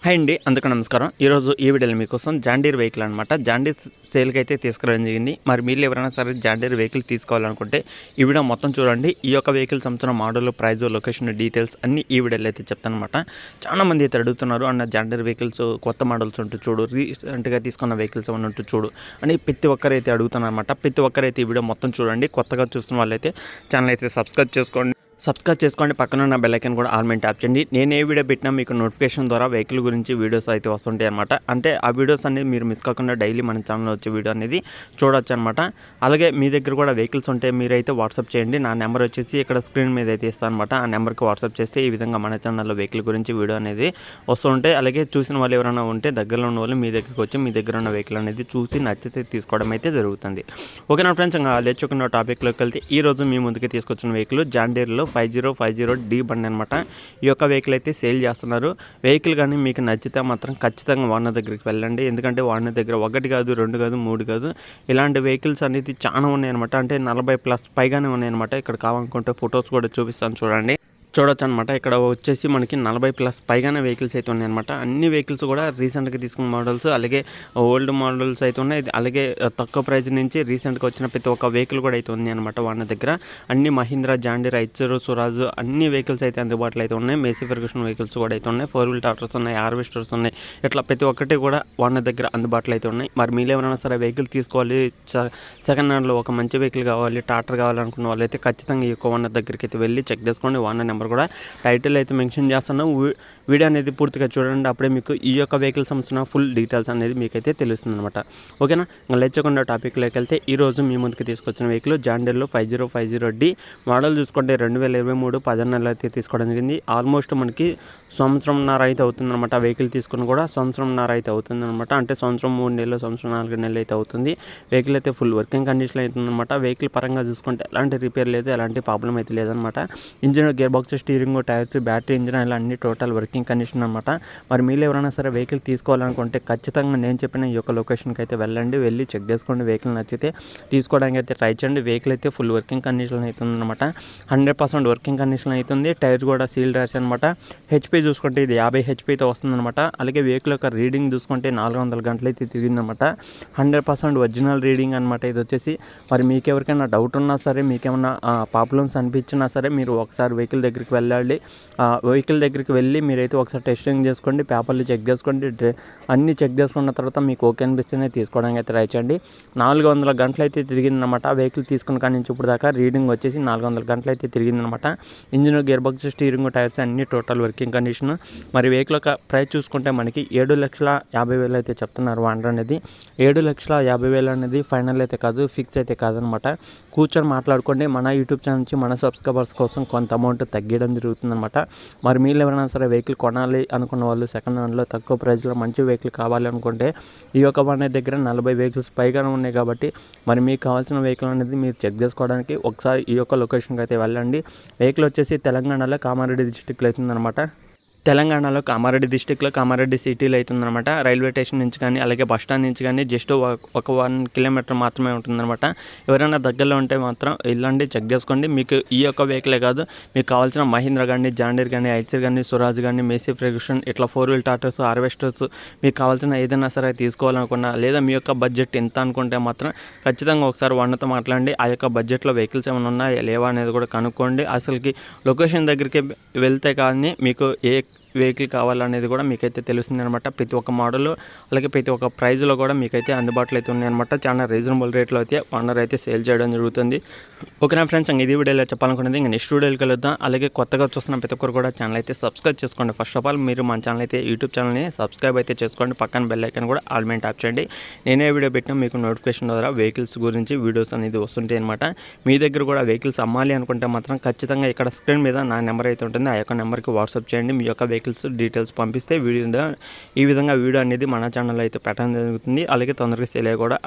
Hi అండి, అందరికీ నమస్కారం. ఈరోజు ఈ వీడియోలో మీకోసం జాండీర్ వెహికల్ అనమాట. జాండీర్ సేల్కి అయితే తీసుకురావడం జరిగింది. మరి మీరు ఎవరైనా సరే జాండీర్ వెహికల్ తీసుకోవాలనుకుంటే ఈ వీడియో మొత్తం చూడండి. ఈ యొక్క వెహికల్ సంబంధించిన మోడల్, ప్రైజ్, లొకేషన్ డీటెయిల్స్ అన్ని ఈ వీడియోలో అయితే చెప్తాను అనమాట. చాలా మంది అయితే అడుగుతున్నారు, అన్న జాండీర్ వెహికల్స్ కొత్త మోడల్స్ ఉంటూ చూడు, రీసెంట్గా తీసుకున్న వెహికల్స్ ఏమైనా ఉంటూ చూడు అని ప్రతి ఒక్కరైతే అడుగుతున్నారు అనమాట. ప్రతి ఒక్కరైతే ఈ వీడియో మొత్తం చూడండి. కొత్తగా చూస్తున్న వాళ్ళైతే ఛానల్ అయితే సబ్స్క్రైబ్ చేసుకోండి. పక్కన ఉన్న బెల్ ఐకాన్ కూడా ఆల్ మీద ట్యాప్ చేయండి. నేను ఏ వీడియో పెట్టినా మీకు నోటిఫికేషన్ ద్వారా వెహికల్ గురించి వీడియోస్ అయితే వస్తుంటాయి అనమాట. అంటే ఆ వీడియోస్ అనేది మీరు మిస్ కాకుండా డైలీ మన ఛానల్లో వచ్చే వీడియో అనేది చూడొచ్చు అనమాట. అలాగే మీ దగ్గర కూడా వెహికల్స్ ఉంటే మీరైతే వాట్సాప్ చేయండి. నా నెంబర్ వచ్చేసి ఇక్కడ స్క్రీన్ మీద అయితే ఇస్తాను అనమాట. ఆ నెంబర్కి వాట్సాప్ చేస్తే ఈ విధంగా మన ఛానల్లో వెహికల్ గురించి వీడియో అనేది వస్తుంటాయి. అలాగే చూసిన వాళ్ళు ఎవరైనా ఉంటే దగ్గరలో ఉన్న వాళ్ళు మీ దగ్గరికి వచ్చి మీ దగ్గర ఉన్న వెహికల్ అనేది చూసి నచ్చితే తీసుకోవడం అయితే జరుగుతుంది. ఓకేనా ఫ్రెండ్స్, ఇంకా లేచుకున్న టాపిక్లోకి వెళ్తే ఈరోజు మీ ముందుకు తీసుకొచ్చిన వెహికల్ జాండీర్లో 5050D బండి అనమాట. ఈ యొక్క వెహికల్ అయితే సేల్ చేస్తున్నారు. వెహికల్ కానీ మీకు నచ్చితే మాత్రం ఖచ్చితంగా ఓనర్ దగ్గరికి వెళ్ళండి. ఎందుకంటే ఓనర్ దగ్గర 1 కాదు, 2 కాదు, 3 కాదు, ఇలాంటి వెహికల్స్ అనేది చాలా ఉన్నాయన్నమాట. అంటే 40+ పైగానే ఉన్నాయన్నమాట. ఇక్కడ కావాలనుకుంటే ఫొటోస్ కూడా చూపిస్తాను చూడండి, చూడొచ్చు అనమాట. ఇక్కడ వచ్చేసి మనకి 40+ పైగానే వెహికల్స్ అయితే ఉన్నాయన్నమాట. అన్ని వెహికల్స్ కూడా రీసెంట్గా తీసుకున్న మోడల్స్, అలాగే ఓల్డ్ మోడల్స్ అయితే ఉన్నాయి. అలాగే తక్కువ ప్రైస్ నుంచి రీసెంట్గా వచ్చిన ప్రతి ఒక్క వెహికల్ కూడా అయితే ఉంది అనమాట వాళ్ళ దగ్గర. అన్ని మహీంద్రా, జాండీర్, ఐచర్, స్వరాజ్ అన్ని వెహికల్స్ అయితే అందుబాటులో అయితే ఉన్నాయి. మేసీ ఫెర్గుసన్ వెహికల్స్ కూడా అయితే ఉన్నాయి. 4-wheel ట్రాక్టర్స్ ఉన్నాయి, హార్వెస్టర్స్ ఉన్నాయి. ఇట్లా ప్రతి ఒక్కటి కూడా వాళ్ళ దగ్గర అందుబాటులో అయితే ఉన్నాయి. మరి మీరు ఎవరైనా సరే వెహికల్ తీసుకోవాలి, సెకండ్ హ్యాండ్లో ఒక మంచి వెహికల్ కావాలి, ట్రాక్టర్ కావాలనుకున్న వాళ్ళైతే ఖచ్చితంగా ఈ యొక్క ఓనర్ దగ్గరికి అయితే వెళ్ళి చెక్ చేసుకోండి. ఓనర్ నెంబర్ కూడా టైటిల్ అయితే మెన్షన్ చేస్తాను. వీడియో అనేది పూర్తిగా చూడండి, అప్పుడే మీకు ఈ యొక్క వెహికల్ సంబంధించిన ఫుల్ డీటెయిల్స్ అనేది మీకైతే తెలుస్తుంది అనమాట. ఓకేనా, ఇంకా లేచకుండా టాపిక్లోకి వెళ్తే ఈరోజు మీ ముందుకు తీసుకొచ్చిన వెహికల్ జాండీర్లో 5050D మోడల్ చూసుకుంటే 2023 10 నెలలు అయితే తీసుకోవడం జరిగింది. ఆల్మోస్ట్ మనకి సంవత్సరంన్నర అయితే అవుతుందన్నమాట. వెహికల్ తీసుకుని కూడా సంవత్సరంన్నర అయితే అవుతుందన్నమాట. అంటే సంవత్సరం 3 నెలలు, సంవత్సరం 4 నెలలు అయితే అవుతుంది. వెహికల్ అయితే ఫుల్ వర్కింగ్ కండిషన్ అవుతుందన్నమాట. వెహికల్ పరంగా చూసుకుంటే ఎలాంటి రిపేర్ లేదు, ఎలాంటి ప్రాబ్లం అయితే లేదనమాట. Engine, gear box, steering, tyres, battery, engine ఇలా అన్ని టోటల్ వర్కింగ్ కండిషన్ అనమాట. మరి మీరు ఎవరైనా సరే వెహికల్ తీసుకోవాలనుకుంటే ఖచ్చితంగా నేను చెప్పిన ఈ యొక్క లొకేషన్కి అయితే వెళ్ళండి. వెళ్ళి చెక్ చేసుకోండి. వెహికల్ నచ్చితే తీసుకోవడానికి అయితే ట్రై చేయండి. వెహికల్ అయితే ఫుల్ వర్కింగ్ కండిషన్ అవుతుంది అనమాట. 100% వర్కింగ్ కండిషన్ అవుతుంది. టైర్ కూడా సీల్ టైర్స్ అనమాట. హెచ్పి చూసుకుంటే ఇది 50 హెచ్పితో వస్తుందన్నమాట. అలాగే వెహికల్ యొక్క రీడింగ్ చూసుకుంటే 400 గంటలు అయితే తిరిగిందన్నమాట. 100% ఒరిజినల్ రీడింగ్ అనమాట ఇది వచ్చేసి. మరి మీకు ఎవరికైనా డౌట్ ఉన్నా సరే, మీకేమన్నా ప్రాబ్లమ్స్ అనిపించినా సరే మీరు ఒకసారి వెహికల్ దగ్గరికి వెళ్ళాలి. వెహికల్ దగ్గరికి వెళ్ళి మీరైతే ఒకసారి టెస్టింగ్ చేసుకోండి, పేపర్లు చెక్ చేసుకోండి. అన్నీ చెక్ చేసుకున్న తర్వాత మీకు ఓకే అనిపిస్తేనే తీసుకోవడానికి అయితే ట్రై చేయండి. 400 గంటలు అయితే తిరిగిందనమాట. వెహికల్ తీసుకున్న కానీ నుంచి ఇప్పుడు దాకా రీడింగ్ వచ్చేసి 400 గంటలు అయితే తిరిగిందనమాట. Engine, gear box, steering, tyres అన్ని టోటల్ వర్కింగ్ కండిషన్. మరి వెహికల్ యొక్క ప్రైస్ చూసుకుంటే మనకి 7,50,000 అయితే చెప్తున్నారు ఓనర్ అనేది. 7,50,000 అనేది ఫైనల్ అయితే కాదు, ఫిక్స్ అయితే కాదనమాట. కూర్చొని మాట్లాడుకోండి. మన యూట్యూబ్ ఛానల్ నుంచి మన సబ్స్క్రైబర్స్ కోసం కొంత అమౌంట్ తగ్గడం జరుగుతుందన్నమాట. మరి మీరు ఎవరైనా సరే వెహికల్ కొనాలి అనుకున్న వాళ్ళు, సెకండ్ హ్యాండ్లో తక్కువ ప్రైస్లో మంచి వెహికల్ కావాలి అనుకుంటే ఈ యొక్క వన్ దగ్గర 40 వెహికల్స్ పైగానే ఉన్నాయి. కాబట్టి మరి మీకు కావాల్సిన వెహికల్ అనేది మీరు చెక్ చేసుకోవడానికి ఒకసారి ఈ యొక్క లొకేషన్కి అయితే వెళ్ళండి. వెహికల్ వచ్చేసి తెలంగాణలో కామారెడ్డి డిస్టిక్లో అవుతుందన్నమాట. తెలంగాణలో కామారెడ్డి డిస్టిక్లో కామారెడ్డి సిటీలో అవుతుందన్నమాట. రైల్వే స్టేషన్ నుంచి కానీ అలాగే బస్ స్టాండ్ నుంచి కానీ జస్ట్ ఒక 1 కిలోమీటర్ మాత్రమే ఉంటుందన్నమాట. ఎవరైనా దగ్గరలో ఉంటే మాత్రం వెళ్ళండి, చెక్ చేసుకోండి. మీకు ఈ యొక్క వెహికలే కాదు, మీకు కావాల్సిన మహీంద్రా కానీ, జాండీర్ కానీ, ఐచర్ కానీ, స్వరాజ్ కానీ, మేసీ ఫెర్గుసన్ ఇట్లా 4-wheel ట్రాక్టర్స్, హార్వెస్టర్స్ మీకు కావాల్సిన ఏదైనా సరే తీసుకోవాలనుకున్నా, లేదా మీ యొక్క బడ్జెట్ ఎంత అనుకుంటే మాత్రం ఖచ్చితంగా ఒకసారి ఓనర్తో మాట్లాడండి. ఆ యొక్క బడ్జెట్లో వెహికల్స్ ఏమైనా ఉన్నాయా లేవా అనేది కూడా కనుక్కోండి. అసలుకి లొకేషన్ దగ్గరికి వెళ్తే కానీ మీకు ఏ వెహికల్ కావాలనేది కూడా మీకైతే తెలుస్తుంది అనమాట. ప్రతి ఒక్క మోడల్ అలాగే ప్రతి ఒక్క ప్రైజ్లో కూడా మీకైతే అందుబాటులో అయితే ఉన్నాయన్నమాట. చాలా రీజనబుల్ రేట్లో అయితే ఓనర్ అయితే సేల్ చేయడం జరుగుతుంది. ఓకేనా ఫ్రెండ్స్, ఇది వీడియోలో చెప్పాలనుకున్నది. ఇంకా నెక్స్ట్ వీడియోకి వెళ్దాం. అలాగే కొత్తగా చూస్తున్న ప్రతి ఒక్కరు కూడా ఛానల్ అయితే సబ్స్క్రైబ్ చేసుకోండి. ఫస్ట్ ఆఫ్ ఆల్ మీరు మన ఛానల్ అయితే యూట్యూబ్ ఛానల్ని సబ్స్క్రైబ్ అయితే చేసుకోండి. పక్కన బెల్ ఐకాన్ కూడా ఆల్ మీద ట్యాప్ చేయండి. నేనే వీడియో పెట్టినా మీకు నోటిఫికేషన్ ద్వారా వెహికల్స్ గురించి వీడియోస్ అనేది వస్తుంటాయి అనమాట. మీ దగ్గర కూడా వెహికల్స్ అమ్మాలి అనుకుంటే మాత్రం ఖచ్చితంగా ఇక్కడ స్క్రీన్ మీద నా నెంబర్ అయితే ఉంటుంది. ఆ యొక్క నెంబర్కి వాట్సాప్ చేయండి. మీ యొక్క వెహికల్స్ డీటెయిల్స్ పంపిస్తే ఈ విధంగా వీడియో అనేది మన ఛానల్లో అయితే పెట్టడం జరుగుతుంది. అలాగే తొందరగా సేల్ అయ్యి కూడా